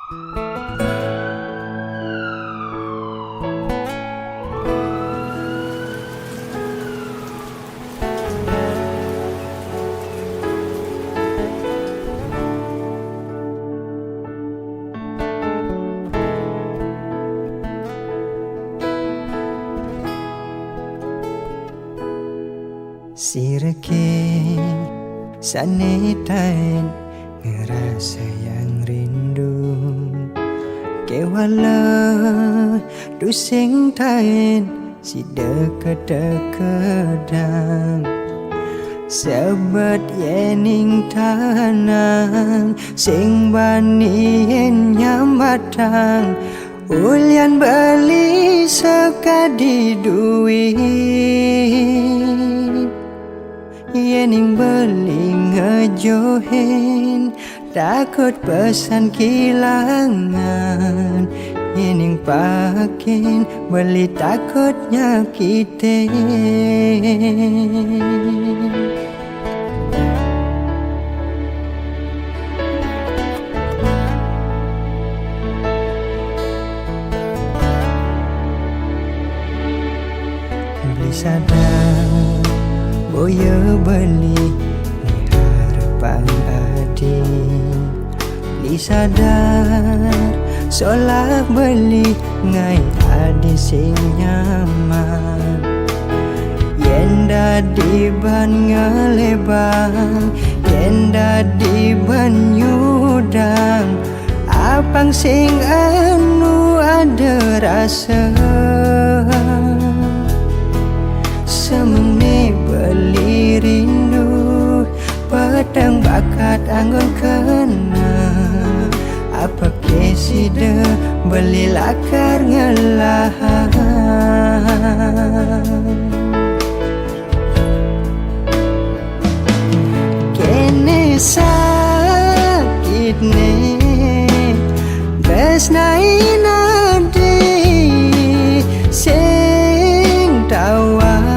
Sireke sanetain ngerasa yang rindu kewala dusing tain si deket-deketan sebet yening tanang sing banien nyamatang ulian beli sekadi duit yening beli ngejohin takut pesan kilangan yening pakin beli takut nyakitin beli sadar boya beli ni harapan adi li sadar solak beli ngai adi sing nyaman yen dadi ban ngelebang yen dadi ban nyudang apang sing anu ada rasa semene beli rindu pedang bakat anggun kena apa kesida beli lakar ngelahan kene sakit ne besnai nadi sing tawa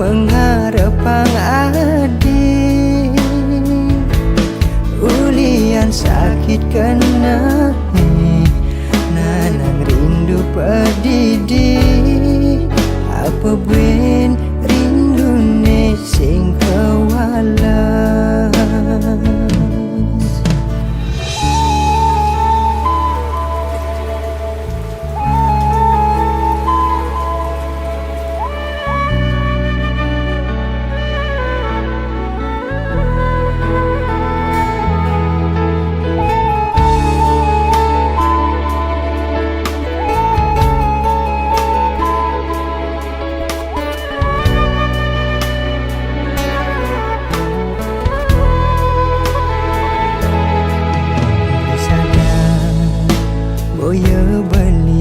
mengarepang adi ulian sakit kena nanang rindu pedidi apa ben rindu ne sing kewalas boya beli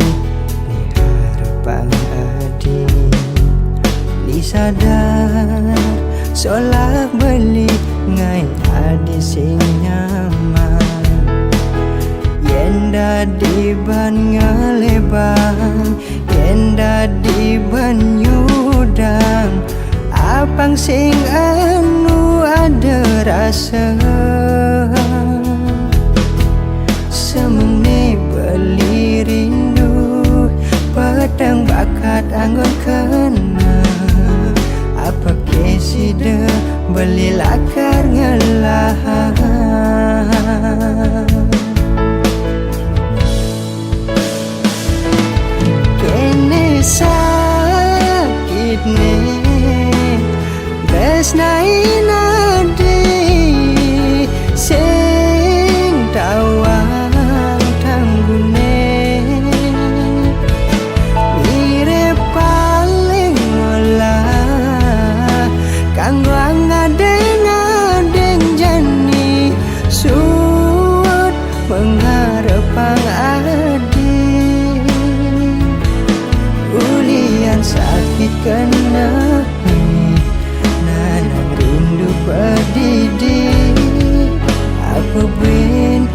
ni harapan adi li sadar solak beli ngai adi sing nyaman yen dadi ban ngelebang yen dadi ban nyudang apang sing anu ada rasa semene beli rindu pedang bakat anggun kena apa kesida beli lakar ngelahan kene sakit ne besnai nadi sing tawa mengarepang adi ulian sakit kena nanang rindu pedidi apa ben